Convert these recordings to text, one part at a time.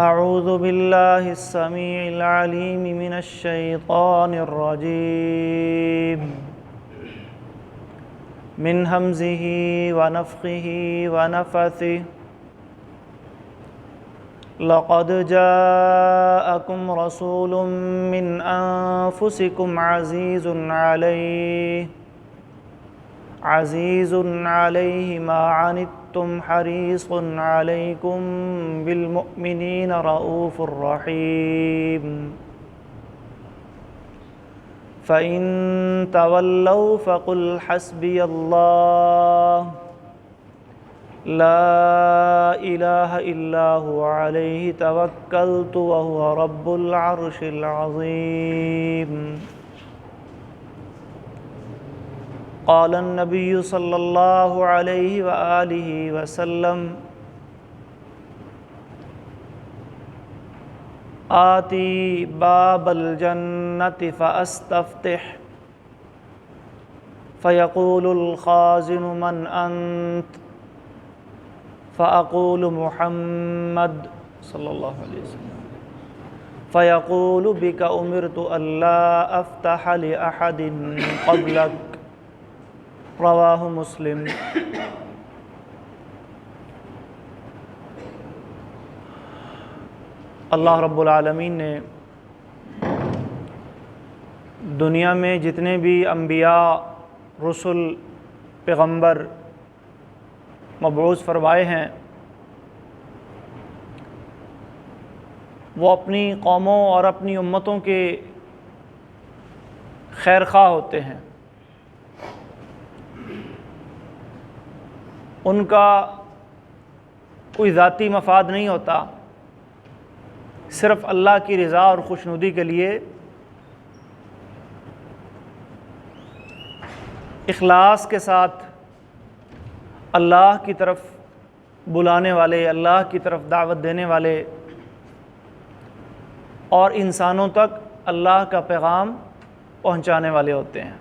اعوذ باللہ السمیع العلیم من الشیطان الرجیم من ہمزہ ونفخہ ونفثہ لقد جاءکم رسول من انفسکم عزیز علیہ ما عنتم حریص علیکم بالمؤمنین رؤوف رحیم فَإِن تَوَلَّوْا فَقُلْ حَسْبِيَ اللَّهُ لَا إِلَهَ إِلَّا هُوَ عَلَيْهِ تَوَكَّلْتُ وَهُوَ رَبُّ الْعَرْشِ الْعَظِيمِ قال النبي صلى الله عليه وآله وسلم آتی باب الجنة فأستفتح فيقول الخازن من أنت فأقول محمد صلى الله عليه وسلم فيقول بك أمرت ألا أفتح لأحد قبلك رواہ مسلم۔ اللہ رب العالمین نے دنیا میں جتنے بھی انبیاء، رسل، پیغمبر مبعوث فرمائے ہیں وہ اپنی قوموں اور اپنی امتوں کے خیر خواہ ہوتے ہیں۔ ان کا کوئی ذاتی مفاد نہیں ہوتا، صرف اللہ کی رضا اور خوشنودی کے لیے اخلاص کے ساتھ اللہ کی طرف بلانے والے، اللہ کی طرف دعوت دینے والے اور انسانوں تک اللہ کا پیغام پہنچانے والے ہوتے ہیں۔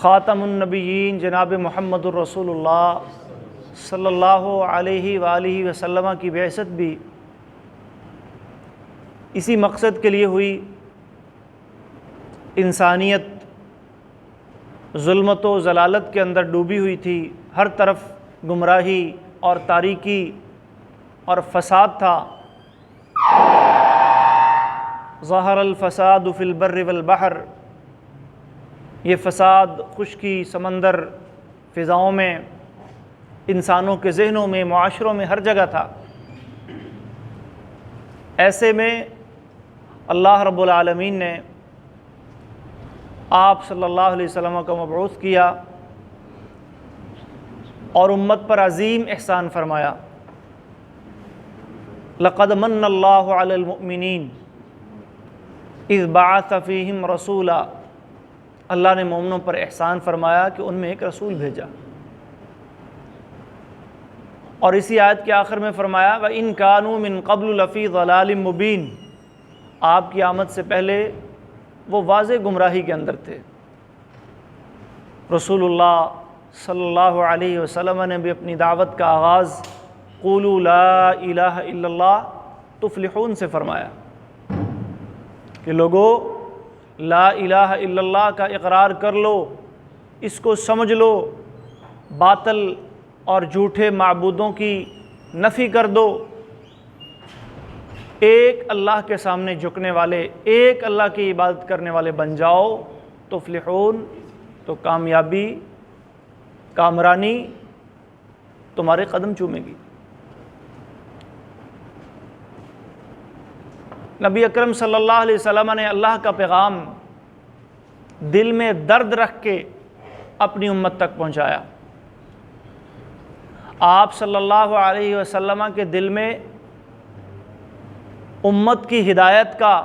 خاتم النبیین جناب محمد الرسول اللہ صلی اللہ علیہ وآلہ وسلم کی بعثت بھی اسی مقصد کے لیے ہوئی۔ انسانیت ظلمت و ضلالت کے اندر ڈوبی ہوئی تھی، ہر طرف گمراہی اور تاریکی اور فساد تھا۔ ظہر الفساد فی البر والبحر، یہ فساد خشکی، سمندر، فضاؤں میں، انسانوں کے ذہنوں میں، معاشروں میں، ہر جگہ تھا۔ ایسے میں اللہ رب العالمین نے آپ صلی اللہ علیہ وسلم کو مبعوث کیا اور امت پر عظیم احسان فرمایا۔ لقد من اللہ علی المؤمنین اذ بعث فیہم رسولا، اللہ نے مومنوں پر احسان فرمایا کہ ان میں ایک رسول بھیجا، اور اسی آیت کے آخر میں فرمایا وَإِن كَانُوا مِن قَبْلُ لَفِي ضَلَالٍ مُبِينٍ، آپ کی آمد سے پہلے وہ واضح گمراہی کے اندر تھے۔ رسول اللہ صلی اللہ علیہ وسلم نے بھی اپنی دعوت کا آغاز قولوا لا الہ الا اللہ تفلحون سے فرمایا کہ لوگو لا الہ الا اللہ کا اقرار کر لو، اس کو سمجھ لو، باطل اور جھوٹے معبودوں کی نفی کر دو، ایک اللہ کے سامنے جھکنے والے، ایک اللہ کی عبادت کرنے والے بن جاؤ، تفلحون، تو کامیابی، کامرانی تمہارے قدم چومے گی۔ نبی اکرم صلی اللہ علیہ وسلم نے اللہ کا پیغام دل میں درد رکھ کے اپنی امت تک پہنچایا۔ آپ صلی اللہ علیہ وسلم کے دل میں امت کی ہدایت کا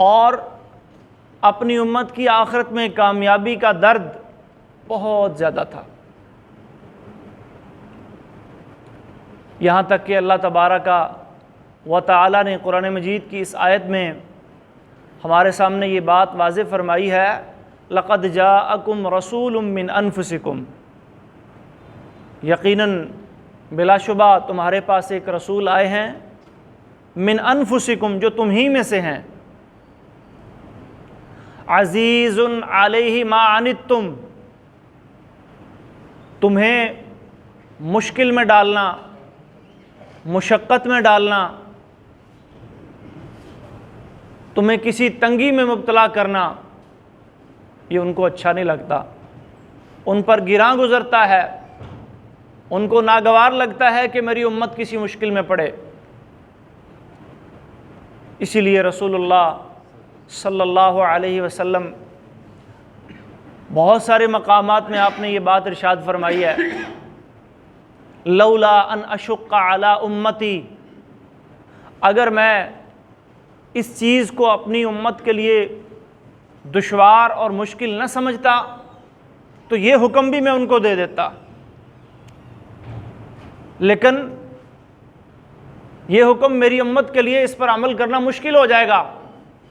اور اپنی امت کی آخرت میں کامیابی کا درد بہت زیادہ تھا، یہاں تک کہ اللہ تبارک و تعالی نے قرآن مجید کی اس آیت میں ہمارے سامنے یہ بات واضح فرمائی ہے، لَقَدْ جَاءَكُمْ رَسُولٌ مِّنْ أَنفُسِكُمْ، یقیناً بلا شبہ تمہارے پاس ایک رسول آئے ہیں من انفسکم، جو تم ہی میں سے ہیں، عزیز علیہ ما عنتم، تمہیں مشکل میں ڈالنا، مشقت میں ڈالنا، تمہیں کسی تنگی میں مبتلا کرنا، یہ ان کو اچھا نہیں لگتا، ان پر گراں گزرتا ہے، ان کو ناگوار لگتا ہے کہ میری امت کسی مشکل میں پڑے۔ اسی لیے رسول اللہ صلی اللہ علیہ وسلم بہت سارے مقامات میں آپ نے یہ بات ارشاد فرمائی ہے، لولا ان اشق علی امتی، اگر میں اس چیز کو اپنی امت کے لیے دشوار اور مشکل نہ سمجھتا تو یہ حکم بھی میں ان کو دے دیتا، لیکن یہ حکم میری امت کے لیے اس پر عمل کرنا مشکل ہو جائے گا۔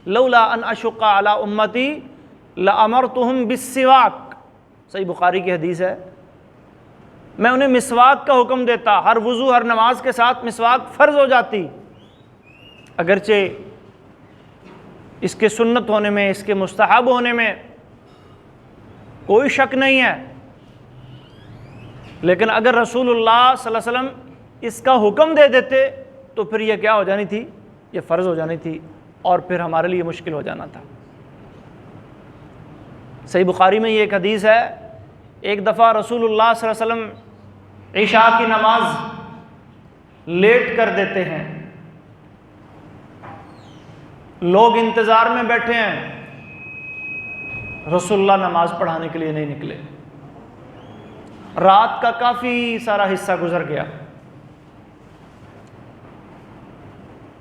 لولا ان اشق علی امتی لامرتہم بالسواک، صحیح بخاری کی حدیث ہے، میں انہیں مسواک کا حکم دیتا، ہر وضو ہر نماز کے ساتھ مسواک فرض ہو جاتی، اگرچہ اس کے سنت ہونے میں، اس کے مستحب ہونے میں کوئی شک نہیں ہے، لیکن اگر رسول اللہ صلی اللہ علیہ وسلم اس کا حکم دے دیتے تو پھر یہ کیا ہو جانی تھی؟ یہ فرض ہو جانی تھی، اور پھر ہمارے لیے مشکل ہو جانا تھا۔ صحیح بخاری میں یہ ایک حدیث ہے، ایک دفعہ رسول اللہ صلی اللہ علیہ وسلم عشاء کی نماز لیٹ کر دیتے ہیں، لوگ انتظار میں بیٹھے ہیں، رسول اللہ نماز پڑھانے کے لیے نہیں نکلے، رات کا کافی سارا حصہ گزر گیا،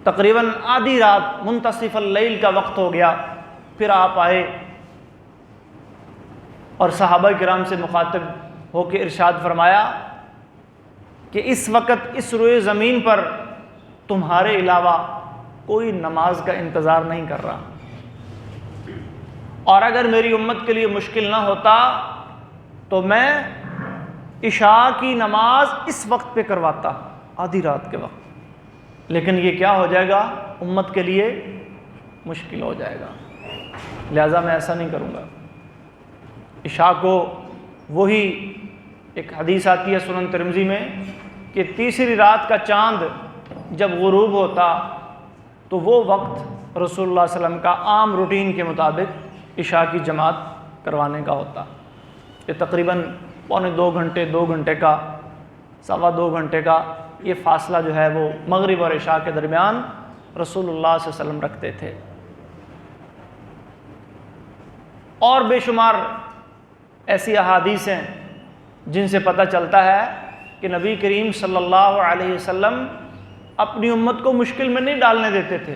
تقریباً آدھی رات منتصف اللیل کا وقت ہو گیا، پھر آپ آئے اور صحابہ کرام سے مخاطب ہو کے ارشاد فرمایا کہ اس وقت اس روئے زمین پر تمہارے علاوہ کوئی نماز کا انتظار نہیں کر رہا، اور اگر میری امت کے لیے مشکل نہ ہوتا تو میں عشاء کی نماز اس وقت پہ کرواتا، آدھی رات کے وقت، لیکن یہ کیا ہو جائے گا؟ امت کے لیے مشکل ہو جائے گا، لہٰذا میں ایسا نہیں کروں گا۔ عشاء کو وہی ایک حدیث آتی ہے سنن ترمذی میں کہ تیسری رات کا چاند جب غروب ہوتا تو وہ وقت رسول اللہ صلی اللہ علیہ وسلم کا عام روٹین کے مطابق عشاء کی جماعت کروانے کا ہوتا۔ یہ تقریباً پونے 2 گھنٹے، 2 گھنٹے کا، سوا 2 گھنٹے کا یہ فاصلہ جو ہے وہ مغرب اور عشاء کے درمیان رسول اللہ صلی اللہ علیہ وسلم رکھتے تھے۔ اور بے شمار ایسی احادیث ہیں جن سے پتہ چلتا ہے کہ نبی کریم صلی اللہ علیہ وسلم اپنی امت کو مشکل میں نہیں ڈالنے دیتے تھے۔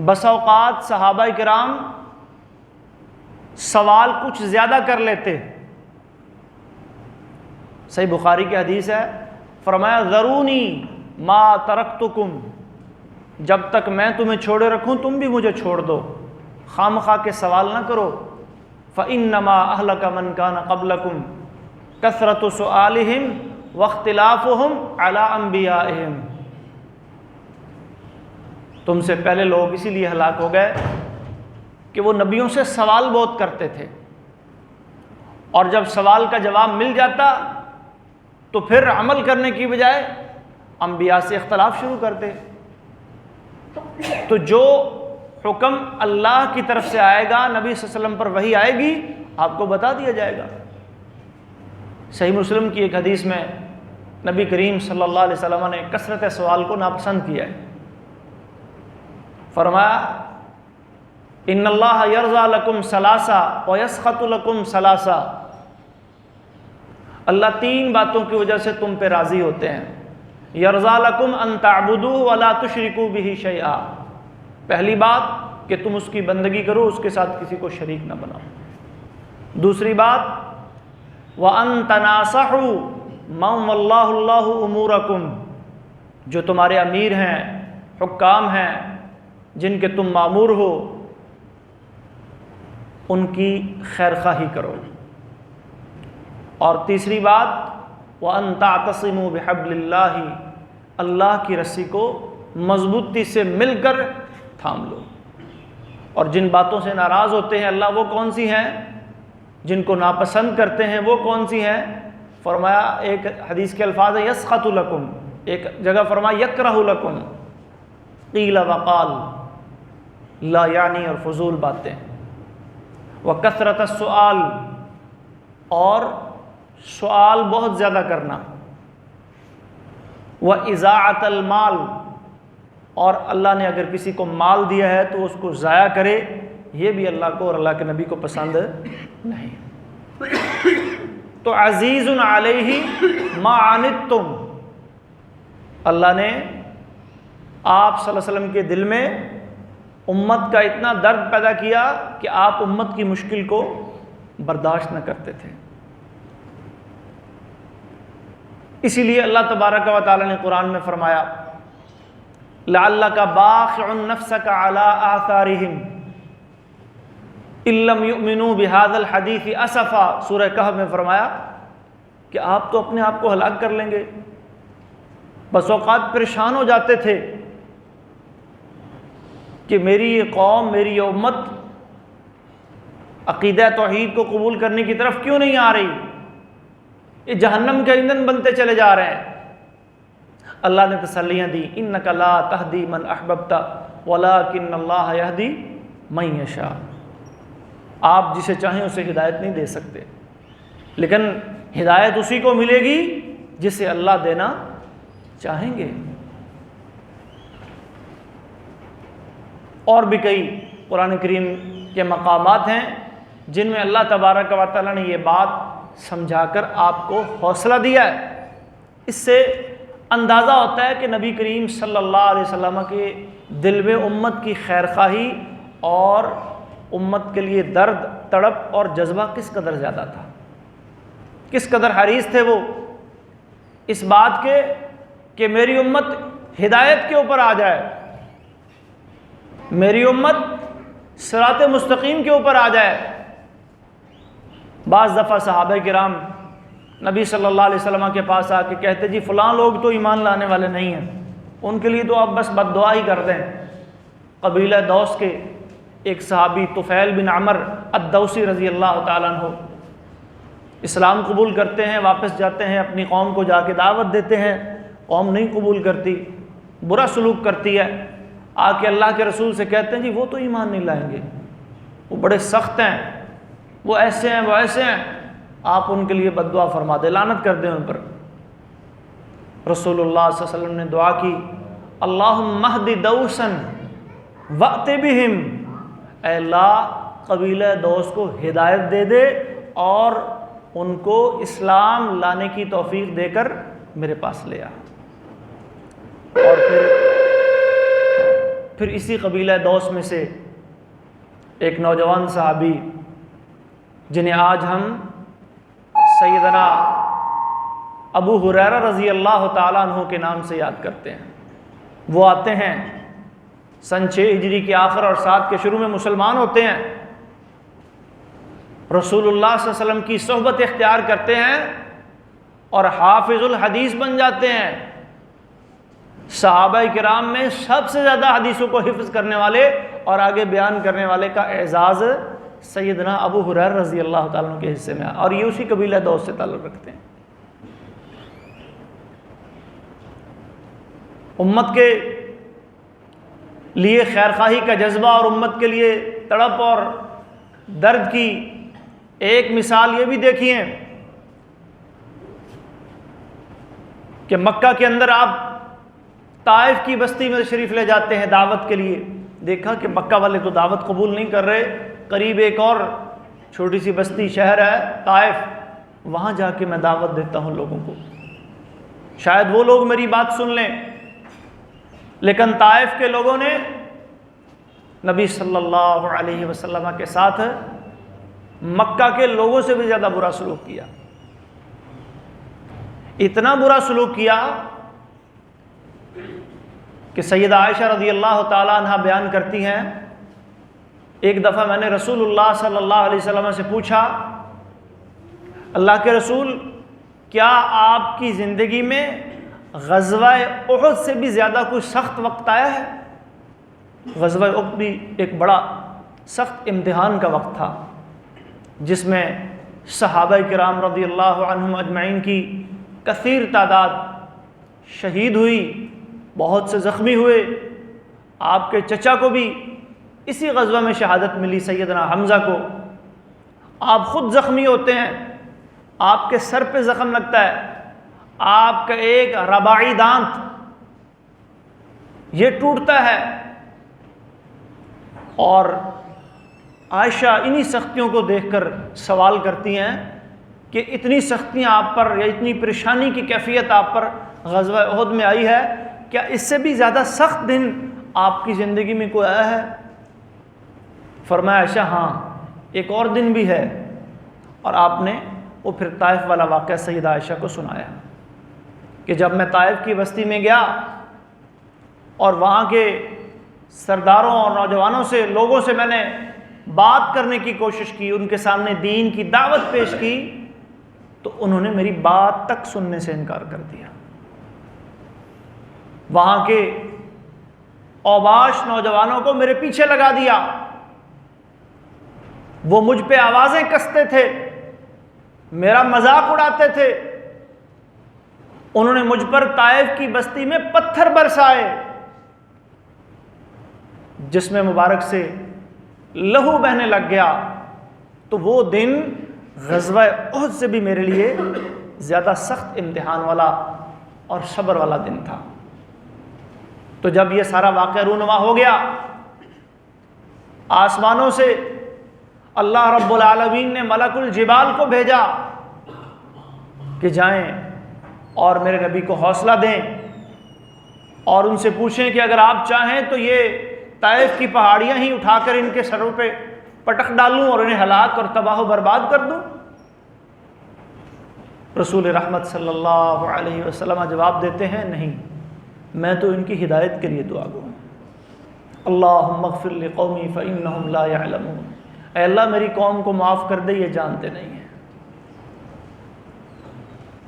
بس اوقات صحابہ کرام سوال کچھ زیادہ کر لیتے، صحیح بخاری کی حدیث ہے، فرمایا ذرونی ما ترکتکم، جب تک میں تمہیں چھوڑے رکھوں تم بھی مجھے چھوڑ دو، خام خواہ کے سوال نہ کرو۔ فإنما أهلك من كان قبلكم كثرة سؤالهم واختلافهم على أنبيائهم، تم سے پہلے لوگ اسی لیے ہلاک ہو گئے کہ وہ نبیوں سے سوال بہت کرتے تھے، اور جب سوال کا جواب مل جاتا تو پھر عمل کرنے کی بجائے انبیاء سے اختلاف شروع کرتے۔ تو جو حکم اللہ کی طرف سے آئے گا، نبی صلی اللہ علیہ وسلم پر وحی آئے گی، آپ کو بتا دیا جائے گا۔ صحیح مسلم کی ایک حدیث میں نبی کریم صلی اللہ علیہ وسلم نے کثرت سوال کو ناپسند کیا ہے، فرمایا ان اللہ یرضی لکم ثلاثا ویسخط لکم ثلاثا، اللہ 3 باتوں کی وجہ سے تم پہ راضی ہوتے ہیں۔ یرضی لکم ان تعبدوہ ولا تشرکوا بہ شیئا، پہلی بات کہ تم اس کی بندگی کرو، اس کے ساتھ کسی کو شریک نہ بناؤ۔ دوسری بات وَأَن تَنَاصَحُوا مَن وَاللَّهُ اللَّهُ أُمُورَكُمْ، جو تمہارے امیر ہیں، حکام ہیں، جن کے تم مامور ہو، ان کی خیر خواہی کرو۔ اور تیسری بات وَأَن تَعْتَصِمُوا بِحَبْلِ اللَّهِ، اللہ کی رسی کو مضبوطی سے مل کر تھام لو۔ اور جن باتوں سے ناراض ہوتے ہیں اللہ، وہ کون سی ہیں؟ جن کو ناپسند کرتے ہیں وہ کون سی ہیں؟ فرمایا، ایک حدیث کے الفاظ ہے یسخط لکم، ایک جگہ فرمایا یکرہ لکم، قیل وقال، لا یعنی اور فضول باتیں، وکثرت السؤال، اور سوال بہت زیادہ کرنا، وَإِضَاعَةَ المال، اور اللہ نے اگر کسی کو مال دیا ہے تو اس کو ضائع کرے، یہ بھی اللہ کو اور اللہ کے نبی کو پسند نہیں۔ تو عزیز علیہ ما عنتم، اللہ نے آپ صلی اللہ علیہ وسلم کے دل میں امت کا اتنا درد پیدا کیا کہ آپ امت کی مشکل کو برداشت نہ کرتے تھے۔ اسی لیے اللہ تبارک و تعالی نے قرآن میں فرمایا لعلک باخع نفسک علی آثارہم ان لم یؤمنوا بہذا الحدیث اسفا، سورہ کہف میں فرمایا کہ آپ تو اپنے آپ کو ہلاک کر لیں گے۔ بس اوقات پریشان ہو جاتے تھے کہ میری یہ قوم، میری یہ امت عقیدہ توحید کو قبول کرنے کی طرف کیوں نہیں آ رہی، یہ جہنم کے ایندھن بنتے چلے جا رہے ہیں۔ اللہ نے تسلیاں دی، انک لا تہدی من احببت ولکن اللہ یہدی من یشاء، آپ جسے چاہیں اسے ہدایت نہیں دے سکتے، لیکن ہدایت اسی کو ملے گی جسے اللہ دینا چاہیں گے۔ اور بھی کئی قرآن کریم کے مقامات ہیں جن میں اللہ تبارک و تعالیٰ نے یہ بات سمجھا کر آپ کو حوصلہ دیا ہے۔ اس سے اندازہ ہوتا ہے کہ نبی کریم صلی اللہ علیہ وسلم کے دل میں امت کی خیرخواہی اور امت کے لیے درد، تڑپ اور جذبہ کس قدر زیادہ تھا، کس قدر حریص تھے وہ اس بات کے کہ میری امت ہدایت کے اوپر آ جائے، میری امت صراط مستقیم کے اوپر آ جائے۔ بعض دفعہ صحابہ کرام نبی صلی اللہ علیہ وسلم کے پاس آ کے کہتے جی فلاں لوگ تو ایمان لانے والے نہیں ہیں، ان کے لیے تو آپ بس بد دعا ہی کر دیں۔ قبیلہ دوس کے ایک صحابی طفیل بن عمر الدوسی رضی اللہ تعالیٰ عنہ اسلام قبول کرتے ہیں، واپس جاتے ہیں، اپنی قوم کو جا کے دعوت دیتے ہیں، قوم نہیں قبول کرتی، برا سلوک کرتی ہے۔ آ کے اللہ کے رسول سے کہتے ہیں جی وہ تو ایمان نہیں لائیں گے، وہ بڑے سخت ہیں، وہ ایسے ہیں، وہ ایسے ہیں، آپ ان کے لیے بد دعا فرما دیں، لعنت کر دیں ان پر۔ رسول اللہ صلی اللہ علیہ وسلم نے دعا کی اللہم اہد دوسا وأت بہم، اے اللہ قبیلہ دوس کو ہدایت دے دے اور ان کو اسلام لانے کی توفیق دے کر میرے پاس لے آ۔ اور پھر اسی قبیلہ دوس میں سے ایک نوجوان صحابی جنہیں آج ہم سیدنا ابو ہریرہ رضی اللہ تعالیٰ عنہ کے نام سے یاد کرتے ہیں، وہ آتے ہیں سن 6 ہجری کے آخر اور 7 کے شروع میں مسلمان ہوتے ہیں، رسول اللہ صلی اللہ علیہ وسلم کی صحبت اختیار کرتے ہیں اور حافظ الحدیث بن جاتے ہیں۔ صحابہ کرام میں سب سے زیادہ حدیثوں کو حفظ کرنے والے اور آگے بیان کرنے والے کا اعزاز سیدنا ابو ہریرہ رضی اللہ تعالیٰ عنہ کے حصے میں، اور یہ اسی قبیلہ دوس سے تعلق رکھتے ہیں۔ امت کے لیے خیرخواہی کا جذبہ اور امت کے لیے تڑپ اور درد کی ایک مثال یہ بھی دیکھیے کہ مکہ کے اندر آپ طائف کی بستی میں تشریف لے جاتے ہیں دعوت کے لیے، دیکھا کہ مکہ والے تو دعوت قبول نہیں کر رہے، قریب ایک اور چھوٹی سی بستی شہر ہے طائف، وہاں جا کے میں دعوت دیتا ہوں لوگوں کو، شاید وہ لوگ میری بات سن لیں۔ لیکن طائف کے لوگوں نے نبی صلی اللہ علیہ وسلم کے ساتھ مکہ کے لوگوں سے بھی زیادہ برا سلوک کیا، اتنا برا سلوک کیا کہ سیدہ عائشہ رضی اللہ تعالیٰ عنہ بیان کرتی ہیں ایک دفعہ میں نے رسول اللہ صلی اللہ علیہ وسلم سے پوچھا اللہ کے رسول کیا آپ کی زندگی میں غزوہ احد سے بھی زیادہ کوئی سخت وقت آیا ہے؟ غزوہ احد بھی ایک بڑا سخت امتحان کا وقت تھا، جس میں صحابہ کرام رضی اللہ عنہم اجمعین کی کثیر تعداد شہید ہوئی، بہت سے زخمی ہوئے۔ آپ کے چچا کو بھی اسی غزوہ میں شہادت ملی، سیدنا حمزہ کو۔ آپ خود زخمی ہوتے ہیں، آپ کے سر پہ زخم لگتا ہے، آپ کا ایک رباعی دانت یہ ٹوٹتا ہے، اور عائشہ انہی سختیوں کو دیکھ کر سوال کرتی ہیں کہ اتنی سختیاں آپ پر، یا اتنی پریشانی کی کیفیت آپ پر غزوہ احد میں آئی ہے، کیا اس سے بھی زیادہ سخت دن آپ کی زندگی میں کوئی آیا ہے؟ فرمایا عائشہ ہاں، ایک اور دن بھی ہے۔ اور آپ نے وہ پھر طائف والا واقعہ سیدہ عائشہ کو سنایا کہ جب میں طائف کی بستی میں گیا اور وہاں کے سرداروں اور نوجوانوں سے، لوگوں سے میں نے بات کرنے کی کوشش کی، ان کے سامنے دین کی دعوت پیش کی، تو انہوں نے میری بات تک سننے سے انکار کر دیا۔ وہاں کے اوباش نوجوانوں کو میرے پیچھے لگا دیا، وہ مجھ پہ آوازیں کستے تھے، میرا مذاق اڑاتے تھے، انہوں نے مجھ پر طائف کی بستی میں پتھر برسائے، جسم مبارک سے لہو بہنے لگ گیا۔ تو وہ دن غزوہ احد سے بھی میرے لیے زیادہ سخت امتحان والا اور صبر والا دن تھا۔ تو جب یہ سارا واقعہ رونما ہو گیا، آسمانوں سے اللہ رب العالمین نے ملک الجبال کو بھیجا کہ جائیں اور میرے نبی کو حوصلہ دیں اور ان سے پوچھیں کہ اگر آپ چاہیں تو یہ طائف کی پہاڑیاں ہی اٹھا کر ان کے سروں پہ پٹک ڈالوں اور انہیں ہلاک اور تباہ و برباد کر دوں۔ رسول رحمت صلی اللہ علیہ وسلم جواب دیتے ہیں نہیں، میں تو ان کی ہدایت کے لیے دعا گو ہوں۔ اللہم اغفر لقومی فإنہم لا يعلمون، اے اللہ میری قوم کو معاف کر دے، یہ جانتے نہیں ہیں۔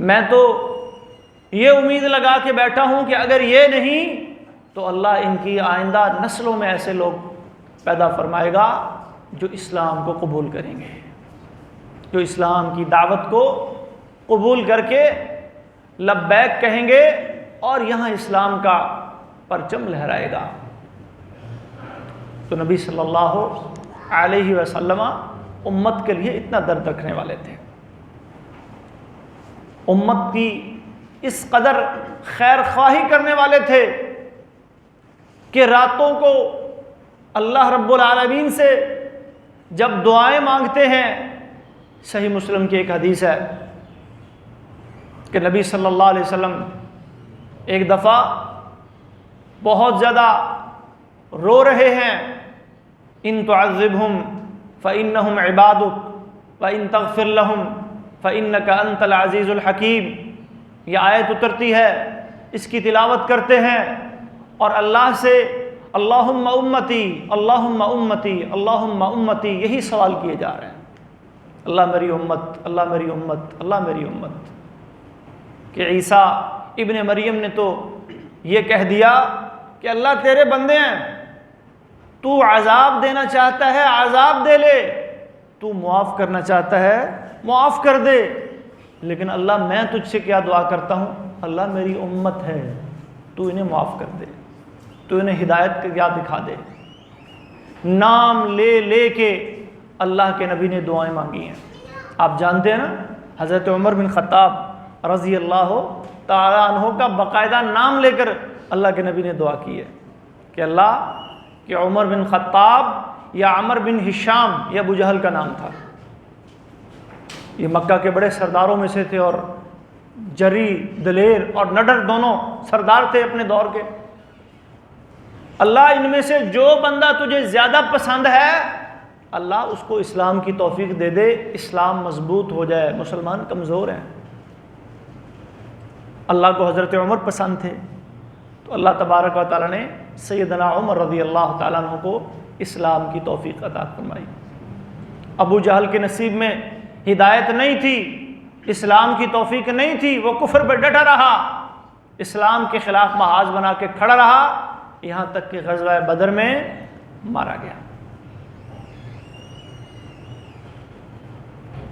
میں تو یہ امید لگا کے بیٹھا ہوں کہ اگر یہ نہیں تو اللہ ان کی آئندہ نسلوں میں ایسے لوگ پیدا فرمائے گا جو اسلام کو قبول کریں گے، جو اسلام کی دعوت کو قبول کر کے لبیک کہیں گے اور یہاں اسلام کا پرچم لہرائے گا۔ تو نبی صلی اللہ علیہ وسلم امت کے لیے اتنا درد رکھنے والے تھے، امت کی اس قدر خیر خواہی کرنے والے تھے کہ راتوں کو اللہ رب العالمین سے جب دعائیں مانگتے ہیں، صحیح مسلم کی ایک حدیث ہے کہ نبی صلی اللہ علیہ وسلم ایک دفعہ بہت زیادہ رو رہے ہیں، ان تعذبہم فإنہم عبادک وإن تغفر لہم فإنک انت العزیز الحکیم۔ یہ آیت اترتی ہے، اس کی تلاوت کرتے ہیں اور اللہ سے اللہم امتی اللہم امتی اللہم امتی یہی سوال کیے جا رہے ہیں، اللہ میری امت، اللہ میری امت، اللہ میری امت۔ کہ عیسیٰ ابن مریم نے تو یہ کہہ دیا کہ اللہ تیرے بندے ہیں، تو عذاب دینا چاہتا ہے عذاب دے لے، تو معاف کرنا چاہتا ہے معاف کر دے، لیکن اللہ میں تجھ سے کیا دعا کرتا ہوں، اللہ میری امت ہے، تو انہیں معاف کر دے، تو انہیں ہدایت کا کیا دکھا دے۔ نام لے لے کے اللہ کے نبی نے دعائیں مانگی ہیں۔ آپ جانتے ہیں نا، حضرت عمر بن خطاب رضی اللہ تعالیٰ عنہ کا باقاعدہ نام لے کر اللہ کے نبی نے دعا کی ہے کہ اللہ کہ عمر بن خطاب یا عمر بن ہشام، یہ ابو جہل کا نام تھا، یہ مکہ کے بڑے سرداروں میں سے تھے اور جری دلیر اور نڈر دونوں سردار تھے اپنے دور کے۔ اللہ ان میں سے جو بندہ تجھے زیادہ پسند ہے اللہ اس کو اسلام کی توفیق دے دے، اسلام مضبوط ہو جائے، مسلمان کمزور ہیں۔ اللہ کو حضرت عمر پسند تھے تو اللہ تبارک و تعالیٰ نے سیدنا عمر رضی اللہ تعالیٰ عنہ کو اسلام کی توفیق عطا فرمائی۔ ابو جہل کے نصیب میں ہدایت نہیں تھی، اسلام کی توفیق نہیں تھی، وہ کفر پہ ڈٹا رہا، اسلام کے خلاف محاذ بنا کے کھڑا رہا، یہاں تک کہ غزوہ بدر میں مارا گیا۔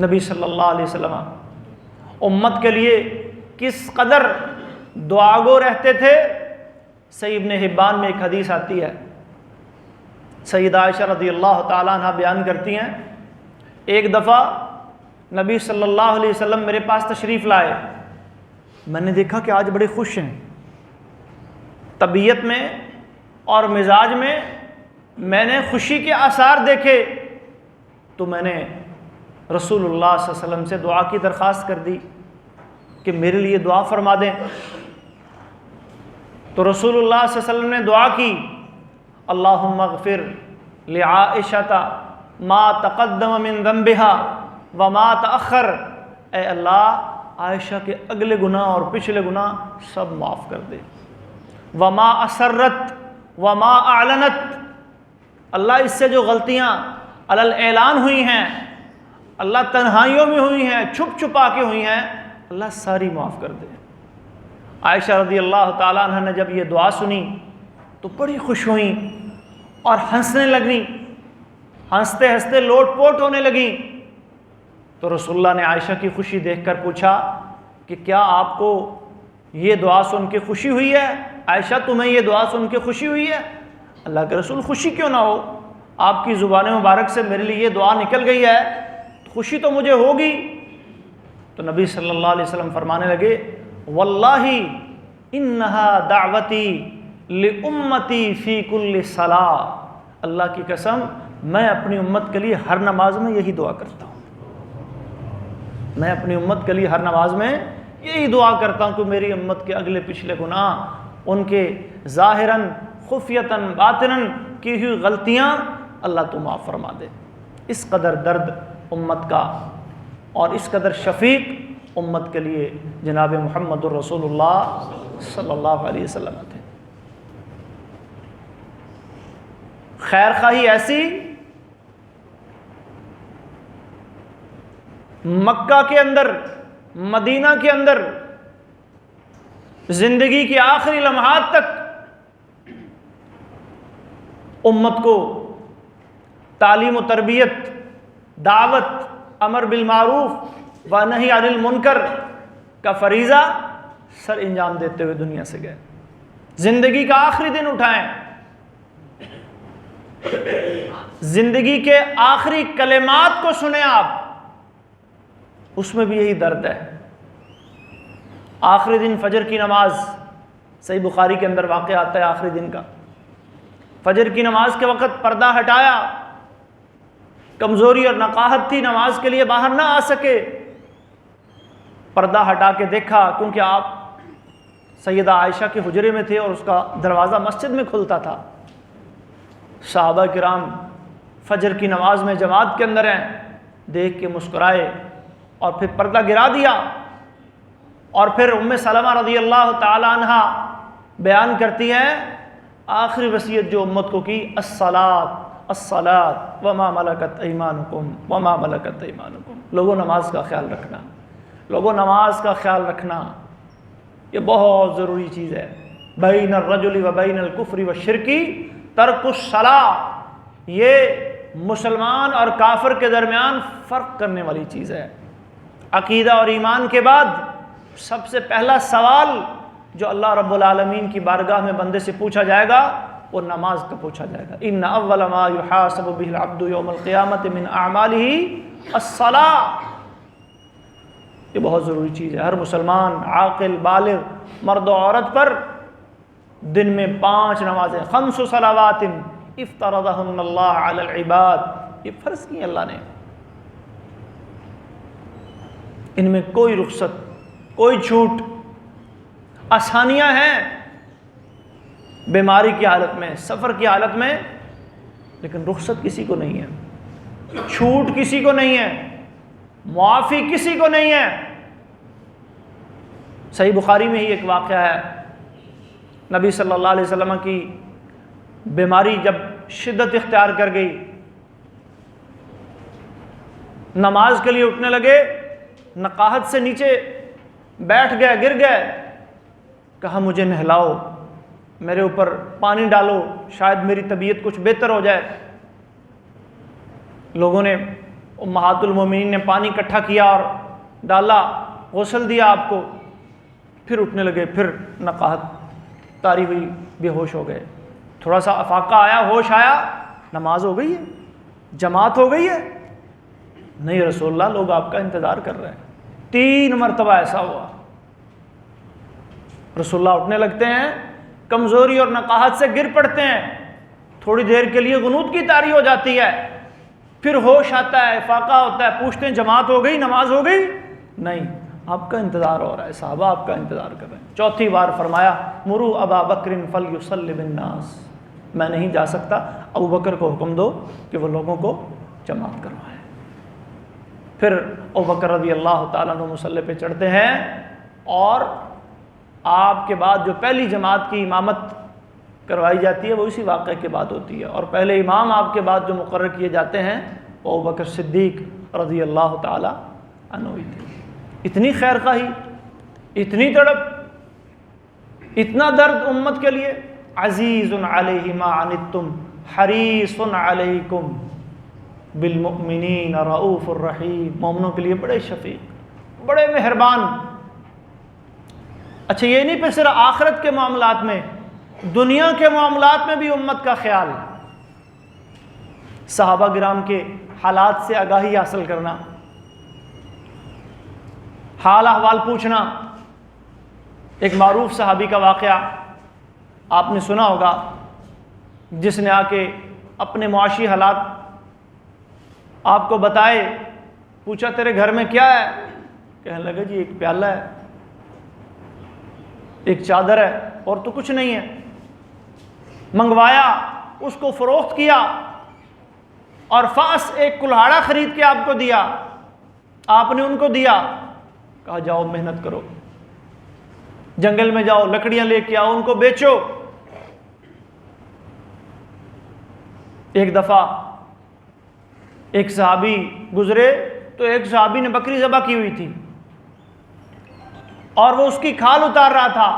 نبی صلی اللہ علیہ وسلم امت کے لیے کس قدر دعاگو رہتے تھے۔ صحیح ابن حبان میں ایک حدیث آتی ہے، سیدہ عائشہ رضی اللہ تعالیٰ عنہ بیان کرتی ہیں، ایک دفعہ نبی صلی اللہ علیہ وسلم میرے پاس تشریف لائے، میں نے دیکھا کہ آج بڑے خوش ہیں، طبیعت میں اور مزاج میں نے خوشی کے آثار دیکھے، تو میں نے رسول اللہ صلی اللہ علیہ وسلم سے دعا کی درخواست کر دی کہ میرے لیے دعا فرما دیں۔ تو رسول اللہ صلی اللہ علیہ وسلم نے دعا کی، اللہم اغفر لعائشہ ما تقدم من ذنبها وما تأخر، اے اللہ عائشہ کے اگلے گناہ اور پچھلے گناہ سب معاف کر دے، وما اسرت وما اعلنت، اللہ اس سے جو غلطیاں علی الاعلان ہوئی ہیں، اللہ تنہائیوں میں ہوئی ہیں، چھپ چھپا کے ہوئی ہیں، اللہ ساری معاف کر دے۔ عائشہ رضی اللہ تعالیٰ عنہ نے جب یہ دعا سنی تو بڑی خوش ہوئیں اور ہنسنے لگیں، ہنستے ہنستے لوٹ پوٹ ہونے لگیں۔ تو رسول اللہ نے عائشہ کی خوشی دیکھ کر پوچھا کہ کیا آپ کو یہ دعا سن کے خوشی ہوئی ہے؟ عائشہ تمہیں یہ دعا سن کے خوشی ہوئی ہے؟ اللہ کے رسول خوشی کیوں نہ ہو، آپ کی زبان مبارک سے میرے لیے یہ دعا نکل گئی ہے، خوشی تو مجھے ہوگی۔ تو نبی صلی اللہ علیہ وسلم فرمانے لگے، واللہ انہا دعوتی لامتی فی کل صلاۃ، اللہ کی قسم میں اپنی امت کے لیے ہر نماز میں یہی دعا کرتا ہوں، میں اپنی امت کے لیے ہر نماز میں یہی دعا کرتا ہوں کہ میری امت کے اگلے پچھلے گناہ، ان کے ظاہراً خفیتاً باطناً کی ہوئی غلطیاں اللہ تو معاف فرما دے۔ اس قدر درد امت کا اور اس قدر شفیق امت کے لیے جناب محمد الرسول اللہ صلی اللہ علیہ وسلم تھے۔ خیر خواہی ایسی، مکہ کے اندر، مدینہ کے اندر زندگی کے آخری لمحات تک امت کو تعلیم و تربیت، دعوت، امر بالمعروف و نہی عن المنکر کا فریضہ سر انجام دیتے ہوئے دنیا سے گئے۔ زندگی کا آخری دن اٹھائیں، زندگی کے آخری کلمات کو سنیں آپ، اس میں بھی یہی درد ہے۔ آخری دن فجر کی نماز، صحیح بخاری کے اندر واقعہ آتا ہے آخری دن کا، فجر کی نماز کے وقت پردہ ہٹایا، کمزوری اور نقاہت تھی، نماز کے لیے باہر نہ آ سکے، پردہ ہٹا کے دیکھا، کیونکہ آپ سیدہ عائشہ کے حجرے میں تھے اور اس کا دروازہ مسجد میں کھلتا تھا۔ صحابہ کرام فجر کی نماز میں جماعت کے اندر ہیں، دیکھ کے مسکرائے اور پھر پردہ گرا دیا، اور پھر ام سلمہ رضی اللہ تعالی عنہ بیان کرتی ہیں آخری وصیت جو امت کو کی، الصلاۃ الصلاۃ وما ملکت ایمانکم وما ملکت ایمانکم، لوگوں نماز کا خیال رکھنا، لوگوں نماز کا خیال رکھنا، یہ بہت ضروری چیز ہے۔ بین الرجل و بین الکفر والشرک ترک الصلاۃ، یہ مسلمان اور کافر کے درمیان فرق کرنے والی چیز ہے۔ عقیدہ اور ایمان کے بعد سب سے پہلا سوال جو اللہ رب العالمین کی بارگاہ میں بندے سے پوچھا جائے گا وہ نماز کا پوچھا جائے گا۔ ان اول ما یحاسب به العبد یوم القیامۃ من اعماله الصلاۃ، یہ بہت ضروری چیز ہے۔ ہر مسلمان عاقل بالغ مرد و عورت پر دن میں 5 نمازیں، 5 صلوات افترضہن اللہ علی العباد، یہ فرض کی اللہ نے، ان میں کوئی رخصت، کوئی چھوٹ، آسانیاں ہیں بیماری کی حالت میں، سفر کی حالت میں، لیکن رخصت کسی کو نہیں ہے، چھوٹ کسی کو نہیں ہے، معافی کسی کو نہیں ہے۔ صحیح بخاری میں ہی ایک واقعہ ہے، نبی صلی اللہ علیہ وسلم کی بیماری جب شدت اختیار کر گئی، نماز کے لیے اٹھنے لگے نقاہت سے نیچے بیٹھ گئے، گر گئے، کہا مجھے نہلاؤ، میرے اوپر پانی ڈالو، شاید میری طبیعت کچھ بہتر ہو جائے۔ لوگوں نے، امہات المومنین نے پانی اکٹھا کیا اور ڈالا، غسل دیا آپ کو، پھر اٹھنے لگے، پھر نقاہت طاری ہوئی، بے ہوش ہو گئے۔ تھوڑا سا افاقہ آیا، ہوش آیا، نماز ہو گئی ہے، جماعت ہو گئی ہے؟ نہیں رسول اللہ، لوگ آپ کا انتظار کر رہے ہیں۔ 3 مرتبہ ایسا ہوا۔ رسول اللہ اٹھنے لگتے ہیں، کمزوری اور نقاہت سے گر پڑتے ہیں، تھوڑی دیر کے لیے غنود کی طاری ہو جاتی ہے، پھر ہوش آتا ہے، افاقہ ہوتا ہے، پوچھتے ہیں جماعت ہو گئی، نماز ہو گئی؟ نہیں، آپ کا انتظار ہو رہا ہے، صحابہ آپ کا انتظار کر رہے ہیں۔ چوتھی بار فرمایا مرو ابا بکر فلیصلی بالناس، میں نہیں جا سکتا، ابو بکر کو حکم دو کہ وہ لوگوں کو جماعت کروائے۔ پھر ابو بکر رضی اللہ تعالیٰ عنہ مصلی پہ چڑھتے ہیں، اور آپ کے بعد جو پہلی جماعت کی امامت کروائی جاتی ہے وہ اسی واقعے کے بعد ہوتی ہے، اور پہلے امام آپ کے بعد جو مقرر کیے جاتے ہیں وہ ابو بکر صدیق رضی اللہ تعالیٰ عنہ ہی تھے۔ اتنی خیر خواہی، اتنی تڑپ، اتنا درد امت کے لیے۔ عزیز علیہ ما عنتم حریص علیکم بالمؤمنین رؤوف الرحیم، مومنوں کے لیے بڑے شفیق، بڑے مہربان۔ اچھا، یہ نہیں پھر صرف آخرت کے معاملات میں، دنیا کے معاملات میں بھی امت کا خیال، صحابہ کرام کے حالات سے آگاہی حاصل کرنا، حال احوال پوچھنا۔ ایک معروف صحابی کا واقعہ آپ نے سنا ہوگا، جس نے آ کے اپنے معاشی حالات آپ کو بتائے، پوچھا تیرے گھر میں کیا ہے؟ کہنے لگا جی ایک پیالہ ہے، ایک چادر ہے، اور تو کچھ نہیں ہے۔ منگوایا، اس کو فروخت کیا، اور فاس ایک کلہاڑا خرید کے آپ کو دیا، آپ نے ان کو دیا، کہا جاؤ محنت کرو، جنگل میں جاؤ، لکڑیاں لے کے آؤ، ان کو بیچو۔ ایک دفعہ ایک صحابی گزرے تو ایک صحابی نے بکری ذبح کی ہوئی تھی، اور وہ اس کی کھال اتار رہا تھا،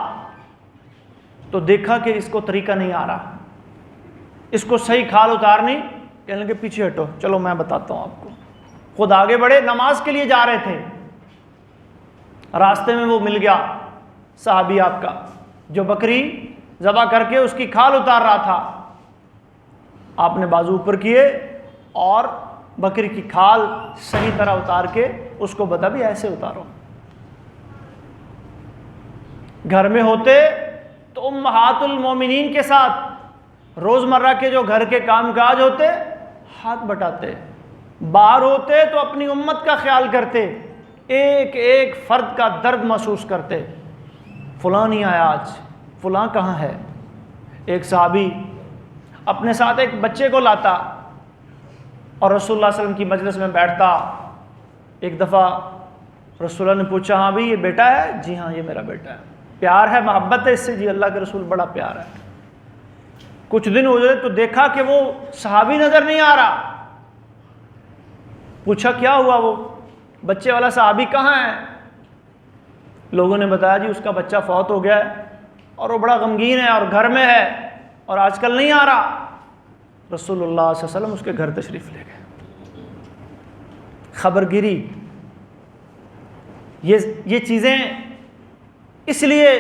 تو دیکھا کہ اس کو طریقہ نہیں آ رہا، اس کو صحیح کھال اتارنی۔ کہنے لگے پیچھے ہٹو، چلو میں بتاتا ہوں آپ کو۔ خود آگے بڑھے، نماز کے لیے جا رہے تھے، راستے میں وہ مل گیا صحابی آپ کا، جو بکری ذبح کر کے اس کی کھال اتار رہا تھا۔ آپ نے بازو اوپر کیے اور بکری کی کھال صحیح طرح اتار کے اس کو بتا بھی ایسے اتارو۔ گھر میں ہوتے تو امہات المومنین کے ساتھ روزمرہ کے جو گھر کے کام کاج ہوتے ہاتھ بٹاتے، باہر ہوتے تو اپنی امت کا خیال کرتے، ایک ایک فرد کا درد محسوس کرتے، فلاں نہیں آیا آج، فلاں کہاں ہے۔ ایک صحابی اپنے ساتھ ایک بچے کو لاتا اور رسول اللہ صلی اللہ علیہ وسلم کی مجلس میں بیٹھتا۔ ایک دفعہ رسول اللہ نے پوچھا ہاں بھائی یہ بیٹا ہے؟ جی ہاں یہ میرا بیٹا ہے۔ پیار ہے، محبت ہے اس سے؟ جی اللہ کے رسول بڑا پیار ہے۔ کچھ دن ہو گئے تو دیکھا کہ وہ صحابی نظر نہیں آ رہا، پوچھا کیا ہوا، وہ بچے والا صحابی کہاں ہے؟ لوگوں نے بتایا جی اس کا بچہ فوت ہو گیا ہے اور وہ بڑا غمگین ہے اور گھر میں ہے اور آج کل نہیں آ رہا۔ رسول اللہ صلی اللہ علیہ وسلم اس کے گھر تشریف لے گئے، خبر گیری۔ یہ چیزیں اس لیے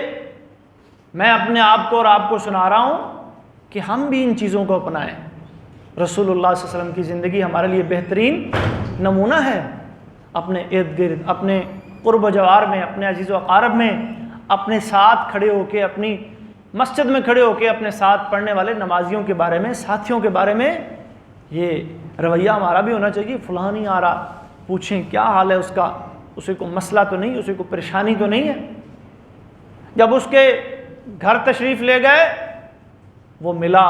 میں اپنے آپ کو اور آپ کو سنا رہا ہوں کہ ہم بھی ان چیزوں کو اپنائیں۔ رسول اللہ صلی اللہ علیہ وسلم کی زندگی ہمارے لیے بہترین نمونہ ہے۔ اپنے ارد گرد، اپنے قرب و جوار میں، اپنے عزیز و اقارب میں، اپنے ساتھ کھڑے ہو کے، اپنی مسجد میں کھڑے ہو کے اپنے ساتھ پڑھنے والے نمازیوں کے بارے میں، ساتھیوں کے بارے میں یہ رویہ ہمارا بھی ہونا چاہیے۔ فلاں نہیں آ رہا، پوچھیں کیا حال ہے اس کا، اسے کوئی مسئلہ تو نہیں، اسے کوئی پریشانی تو نہیں ہے۔ جب اس کے گھر تشریف لے گئے، وہ ملا،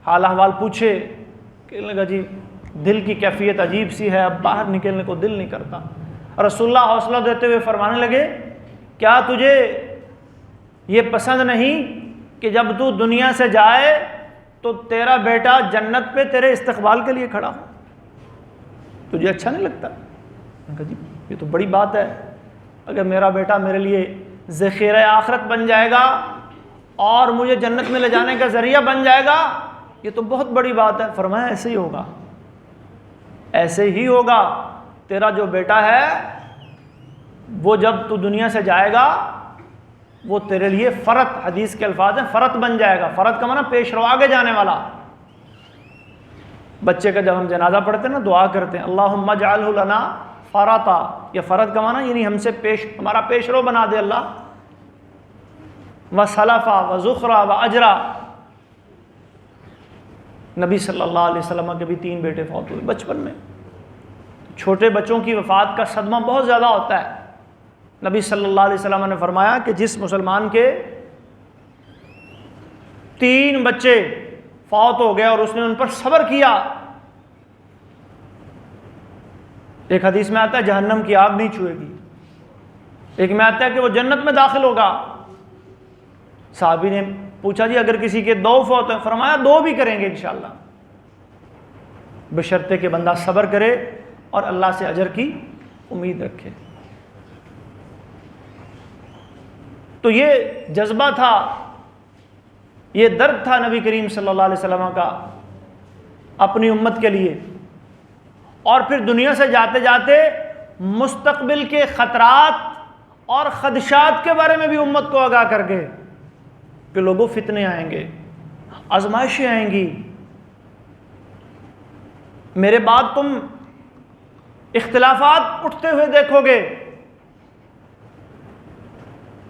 حال احوال پوچھے، کہنے لگا جی دل کی کیفیت عجیب سی ہے، اب باہر نکلنے کو دل نہیں کرتا۔ رسول اللہ حوصلہ دیتے ہوئے فرمانے لگے کیا تجھے یہ پسند نہیں کہ جب تو دنیا سے جائے تو تیرا بیٹا جنت پہ تیرے استقبال کے لیے کھڑا ہو؟ تجھے اچھا نہیں لگتا؟ میں نے کہا جی یہ تو بڑی بات ہے، اگر میرا بیٹا میرے لیے ذخیرہ آخرت بن جائے گا اور مجھے جنت میں لے جانے کا ذریعہ بن جائے گا، یہ تو بہت بڑی بات ہے۔ فرمایا ایسے ہی ہوگا، ایسے ہی ہوگا۔ تیرا جو بیٹا ہے وہ جب تو دنیا سے جائے گا وہ تیرے لیے فرت، حدیث کے الفاظ ہیں، فرت بن جائے گا۔ فرت کا معنی پیش رو، آگے جانے والا۔ بچے کا جب ہم جنازہ پڑھتے ہیں نا دعا کرتے ہیں اللہم اجعلہ لنا فرطا، یہ فرت کا معنی یعنی ہم سے ہمارا پیش رو بنا دے اللہ۔ وسلفا وزخرا واجرا، نبی صلی اللہ علیہ وسلم کے بھی 3 بیٹے فوت ہوئے بچپن میں۔ چھوٹے بچوں کی وفات کا صدمہ بہت زیادہ ہوتا ہے۔ نبی صلی اللہ علیہ وسلم نے فرمایا کہ جس مسلمان کے 3 بچے فوت ہو گئے اور اس نے ان پر صبر کیا، ایک حدیث میں آتا ہے جہنم کی آگ نہیں چھوئے گی، ایک میں آتا ہے کہ وہ جنت میں داخل ہوگا۔ صحابی نے پوچھا جی اگر کسی کے 2 فوت ہیں؟ فرمایا 2 بھی کریں گے انشاءاللہ، بشرطے کہ بندہ صبر کرے اور اللہ سے اجر کی امید رکھے۔ تو یہ جذبہ تھا، یہ درد تھا نبی کریم صلی اللہ علیہ وسلم کا اپنی امت کے لیے۔ اور پھر دنیا سے جاتے جاتے مستقبل کے خطرات اور خدشات کے بارے میں بھی امت کو آگاہ کر گئے کہ لوگوں فتنے آئیں گے، آزمائشیں آئیں گی، میرے بعد تم اختلافات اٹھتے ہوئے دیکھو گے،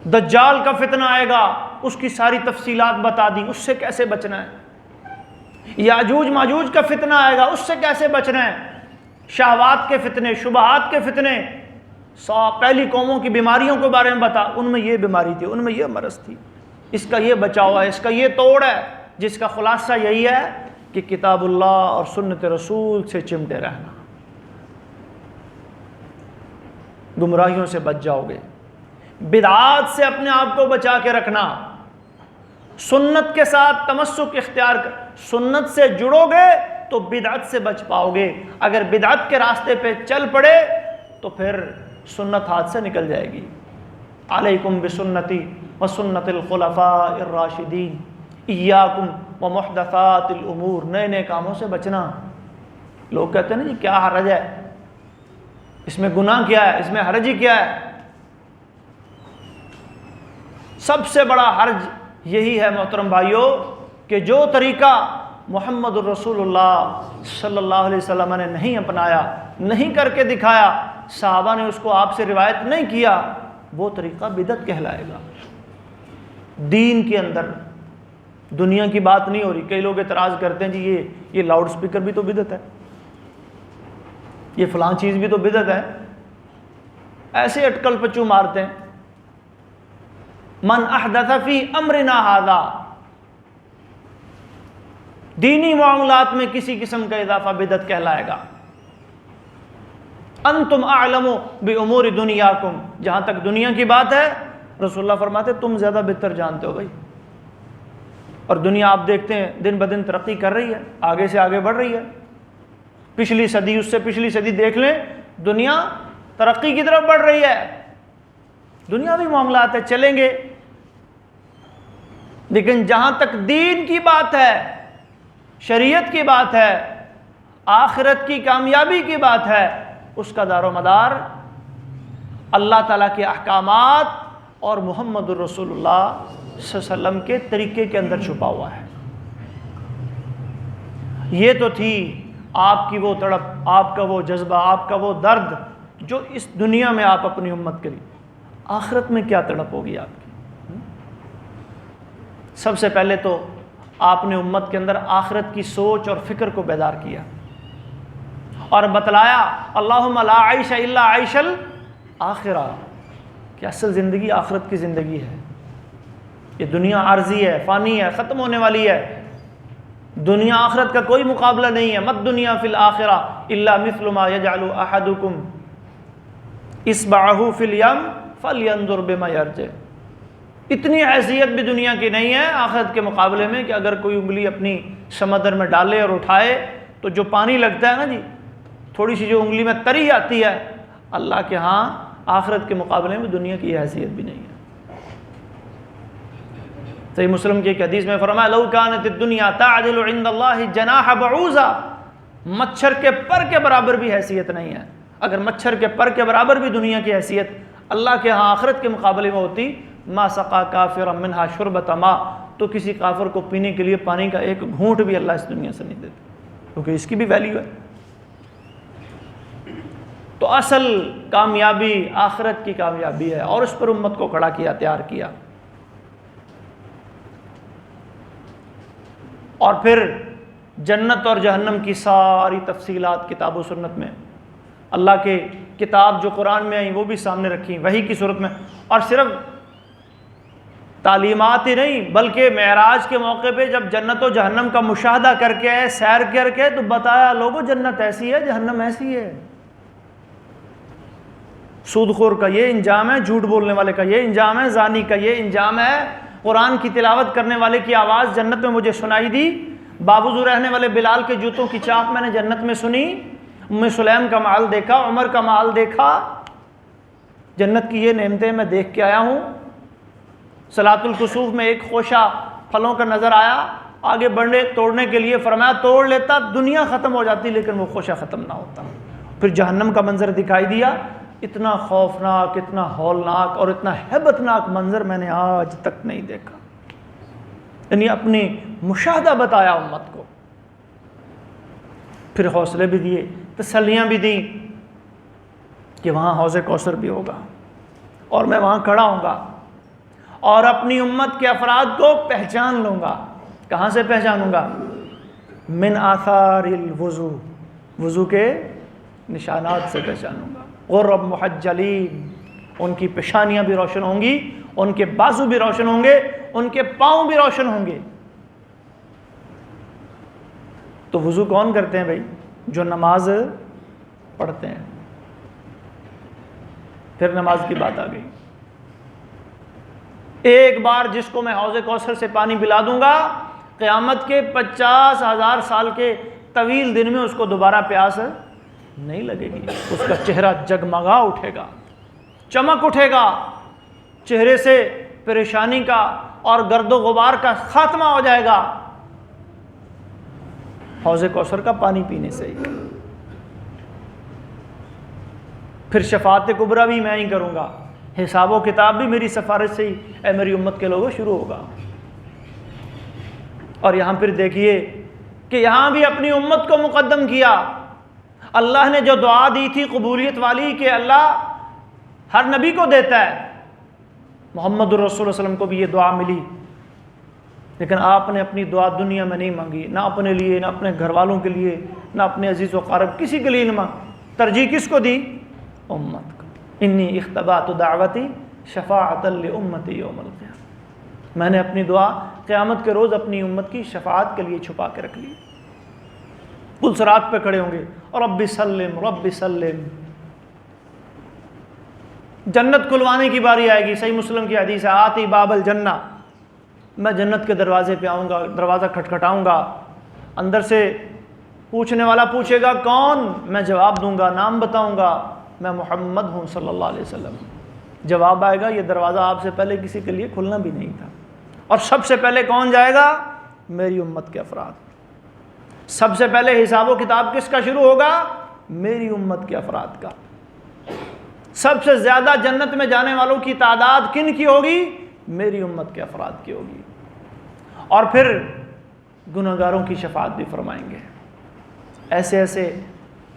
دجال کا فتنہ آئے گا، اس کی ساری تفصیلات بتا دی، اس سے کیسے بچنا ہے۔ یاجوج ماجوج کا فتنہ آئے گا، اس سے کیسے بچنا ہے۔ شہوات کے فتنے، شبہات کے فتنے، پہلی قوموں کی بیماریوں کے بارے میں بتا، ان میں یہ بیماری تھی، ان میں یہ مرض تھی، اس کا یہ بچاؤ ہے، اس کا یہ توڑ ہے، جس کا خلاصہ یہی ہے کہ کتاب اللہ اور سنت رسول سے چمٹے رہنا، گمراہیوں سے بچ جاؤ گے، بدعات سے اپنے آپ کو بچا کے رکھنا، سنت کے ساتھ تمسک اختیار کر، سنت سے جڑو گے تو بدعت سے بچ پاؤ گے، اگر بدعت کے راستے پہ چل پڑے تو پھر سنت ہاتھ سے نکل جائے گی۔ علیکم بسنتی وسنت الخلفاء الراشدین ایاکم ومحدثات الامور، نئے نئے کاموں سے بچنا۔ لوگ کہتے ہیں نا جی کیا حرج ہے، اس میں گناہ کیا ہے، اس میں حرج ہی کیا ہے؟ سب سے بڑا حرج یہی ہے محترم بھائیوں کہ جو طریقہ محمد الرسول اللہ صلی اللہ علیہ وسلم نے نہیں اپنایا، نہیں کر کے دکھایا، صحابہ نے اس کو آپ سے روایت نہیں کیا، وہ طریقہ بدعت کہلائے گا۔ دین کے اندر دنیا کی بات نہیں ہو رہی۔ کئی لوگ اعتراض کرتے ہیں جی یہ لاؤڈ سپیکر بھی تو بدعت ہے، یہ فلاں چیز بھی تو بدعت ہے، ایسے اٹکل پچو مارتے ہیں۔ من احدث فی امرنا ھذا، دینی معاملات میں کسی قسم کا اضافہ بدعت کہلائے گا۔ انتم اعلم بامور دنیاکم، جہاں تک دنیا کی بات ہے رسول اللہ فرماتے تم زیادہ بہتر جانتے ہو بھائی۔ اور دنیا آپ دیکھتے ہیں دن بدن ترقی کر رہی ہے، آگے سے آگے بڑھ رہی ہے۔ پچھلی صدی، اس سے پچھلی صدی دیکھ لیں، دنیا ترقی کی طرف بڑھ رہی ہے۔ دنیاوی معاملات ہے، چلیں گے، لیکن جہاں تک دین کی بات ہے، شریعت کی بات ہے، آخرت کی کامیابی کی بات ہے، اس کا دار و مدار اللہ تعالیٰ کے احکامات اور محمد الرسول اللہ صلی اللہ علیہ وسلم کے طریقے کے اندر چھپا ہوا ہے۔ یہ تو تھی آپ کی وہ تڑپ، آپ کا وہ جذبہ، آپ کا وہ درد جو اس دنیا میں آپ اپنی امت کے لیے، آخرت میں کیا تڑپ ہوگی آپ کی؟ سب سے پہلے تو آپ نے امت کے اندر آخرت کی سوچ اور فکر کو بیدار کیا اور بتلایا اللہم لا عیش الا عیش الآخرہ، کہ اصل زندگی آخرت کی زندگی ہے۔ یہ دنیا عارضی ہے، فانی ہے، ختم ہونے والی ہے، دنیا آخرت کا کوئی مقابلہ نہیں ہے۔ مت دنیا فی الآخرہ الا مثل ما یجعل احدکم اصبعہ فی الیم فلینظر بما یرجع، اتنی حیثیت بھی دنیا کی نہیں ہے آخرت کے مقابلے میں کہ اگر کوئی انگلی اپنی سمندر میں ڈالے اور اٹھائے تو جو پانی لگتا ہے نا جی، تھوڑی سی جو انگلی میں تری آتی ہے، اللہ کے ہاں آخرت کے مقابلے میں دنیا کی حیثیت بھی نہیں ہے۔ صحیح مسلم کی ایک حدیث میں فرمایا لو کانت الدنیا تعدل عند اللہ جناح بعوضہ، مچھر کے پر کے برابر بھی حیثیت نہیں ہے۔ اگر مچھر کے پر کے برابر بھی دنیا کی حیثیت اللہ کے ہاں آخرت کے مقابلے میں ہوتی، ما سقا کافرا منہا شربۃ ماء، تو کسی کافر کو پینے کے لیے پانی کا ایک گھونٹ بھی اللہ اس دنیا سے نہیں دیتے، کیونکہ اس کی بھی ویلیو ہے۔ تو اصل کامیابی آخرت کی کامیابی ہے، اور اس پر امت کو کھڑا کیا، تیار کیا۔ اور پھر جنت اور جہنم کی ساری تفصیلات کتاب و سنت میں، اللہ کے کتاب جو قرآن میں آئیں وہ بھی سامنے رکھی وحی کی صورت میں، اور صرف تعلیمات ہی نہیں بلکہ معراج کے موقع پہ جب جنت و جہنم کا مشاہدہ کر کے آئے، سیر کر کے، تو بتایا لوگوں جنت ایسی ہے، جہنم ایسی ہے، سود خور کا یہ انجام ہے، جھوٹ بولنے والے کا یہ انجام ہے، زانی کا یہ انجام ہے، قرآن کی تلاوت کرنے والے کی آواز جنت میں مجھے سنائی دی، بابوزو رہنے والے بلال کے جوتوں کی چاپ میں نے جنت میں سنی، ام سلیم کا محل دیکھا، عمر کا محل دیکھا، جنت کی یہ نعمتیں میں دیکھ کے آیا ہوں۔ صلاۃ الکسوف میں ایک خوشہ پھلوں کا نظر آیا، آگے بڑھنے توڑنے کے لیے فرمایا توڑ لیتا، دنیا ختم ہو جاتی لیکن وہ خوشہ ختم نہ ہوتا۔ پھر جہنم کا منظر دکھائی دیا، اتنا خوفناک، اتنا ہولناک اور اتنا ہیبتناک منظر میں نے آج تک نہیں دیکھا۔ یعنی اپنی مشاہدہ بتایا امت کو، پھر حوصلے بھی دیے، تسلیاں بھی دیں کہ وہاں حوض کوثر بھی ہوگا اور میں وہاں کھڑا ہوں گا اور اپنی امت کے افراد کو پہچان لوں گا۔ کہاں سے پہچانوں گا؟ من آثار الوضو، وضو کے نشانات سے پہچانوں گا۔ غرب محجلین، ان کی پیشانیاں بھی روشن ہوں گی، ان کے بازو بھی روشن ہوں گے، ان کے پاؤں بھی روشن ہوں گے۔ تو وضو کون کرتے ہیں بھائی؟ جو نماز پڑھتے ہیں۔ پھر نماز کی بات آ گئی، ایک بار جس کو میں حوض کوثر سے پانی پلا دوں گا، قیامت کے 50,000 سال کے طویل دن میں اس کو دوبارہ پیاس نہیں لگے گی، اس کا چہرہ جگمگا اٹھے گا، چمک اٹھے گا، چہرے سے پریشانی کا اور گرد و غبار کا خاتمہ ہو جائے گا حوض کوثر کا پانی پینے سے ہی۔ پھر شفاعت کبریٰ بھی میں ہی کروں گا، حساب و کتاب بھی میری سفارش سے ہی اے میری امت کے لوگوں شروع ہوگا۔ اور یہاں پھر دیکھیے کہ یہاں بھی اپنی امت کو مقدم کیا۔ اللہ نے جو دعا دی تھی قبولیت والی کہ اللہ ہر نبی کو دیتا ہے، محمد الرسول صلی اللہ علیہ وسلم کو بھی یہ دعا ملی، لیکن آپ نے اپنی دعا دنیا میں نہیں مانگی، نہ اپنے لیے، نہ اپنے گھر والوں کے لیے، نہ اپنے عزیز و قارب، کسی کے لیے نہ مانگی۔ ترجیح کس کو دی؟ امت کو۔ انی اختبات دعوتی شفاعۃ لامتی یوم القیامہ، میں نے اپنی دعا قیامت کے روز اپنی امت کی شفاعت کے لیے چھپا کے رکھ لی۔ پل صراط پہ کھڑے ہوں گے، رب سلم رب سلم، جنت کھلوانے کی باری آئے گی۔ صحیح مسلم کی حدیث ہے، آتی باب الجنہ، میں جنت کے دروازے پہ آؤں گا، دروازہ کھٹکھٹاؤں گا، اندر سے پوچھنے والا پوچھے گا کون؟ میں جواب دوں گا، نام بتاؤں گا، میں محمد ہوں صلی اللہ علیہ وسلم۔ جواب آئے گا یہ دروازہ آپ سے پہلے کسی کے لیے کھلنا بھی نہیں تھا۔ اور سب سے پہلے کون جائے گا؟ میری امت کے افراد۔ سب سے پہلے حساب و کتاب کس کا شروع ہوگا؟ میری امت کے افراد کا۔ سب سے زیادہ جنت میں جانے والوں کی تعداد کن کی ہوگی؟ میری امت کے افراد کی ہوگی۔ اور پھر گنہگاروں کی شفاعت بھی فرمائیں گے۔ ایسے ایسے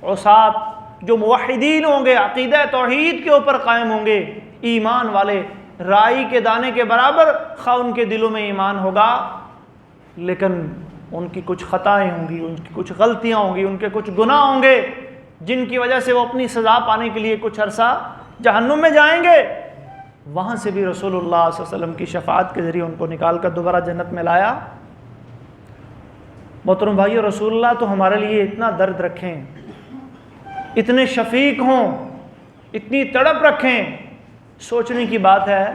عصات جو موحدین ہوں گے، عقیدہ توحید کے اوپر قائم ہوں گے، ایمان والے، رائی کے دانے کے برابر خواہ ان کے دلوں میں ایمان ہوگا، لیکن ان کی کچھ خطائیں ہوں گی، ان کی کچھ غلطیاں ہوں گی، ان کے کچھ گناہ ہوں گے، جن کی وجہ سے وہ اپنی سزا پانے کے لیے کچھ عرصہ جہنم میں جائیں گے۔ وہاں سے بھی رسول اللہ صلی اللہ علیہ وسلم کی شفاعت کے ذریعے ان کو نکال کر دوبارہ جنت میں لایا۔ محترم بھائیو، رسول اللہ تو ہمارے لیے اتنا درد رکھیں، اتنے شفیق ہوں، اتنی تڑپ رکھیں، سوچنے کی بات ہے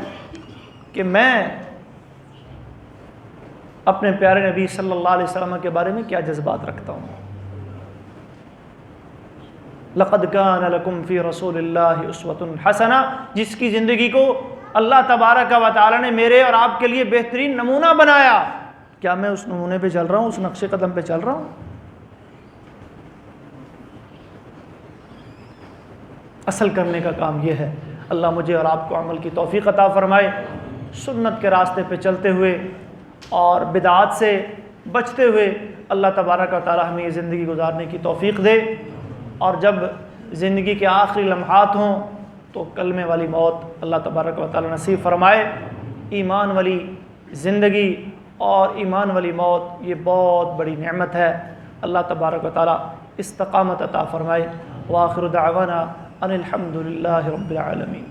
کہ میں اپنے پیارے نبی صلی اللہ علیہ وسلم کے بارے میں کیا جذبات رکھتا ہوں۔ لقد کان لکم فی رسول اللہ اسوۃ حسنہ، جس کی زندگی کو اللہ تبارک و تعالی نے میرے اور آپ کے لیے بہترین نمونہ بنایا۔ کیا میں اس نمونے پہ چل رہا ہوں، اس نقش قدم پہ چل رہا ہوں؟ اصل کرنے کا کام یہ ہے۔ اللہ مجھے اور آپ کو عمل کی توفیق عطا فرمائے، سنت کے راستے پہ چلتے ہوئے اور بدعات سے بچتے ہوئے اللہ تبارک و تعالی ہمیں یہ زندگی گزارنے کی توفیق دے، اور جب زندگی کے آخری لمحات ہوں تو کلمے والی موت اللہ تبارک و تعالی نصیب فرمائے۔ ایمان والی زندگی اور ایمان والی موت یہ بہت بڑی نعمت ہے، اللہ تبارک و تعالی استقامت عطا فرمائے۔ وآخر دعوانا ان الحمد للہ رب العالمین۔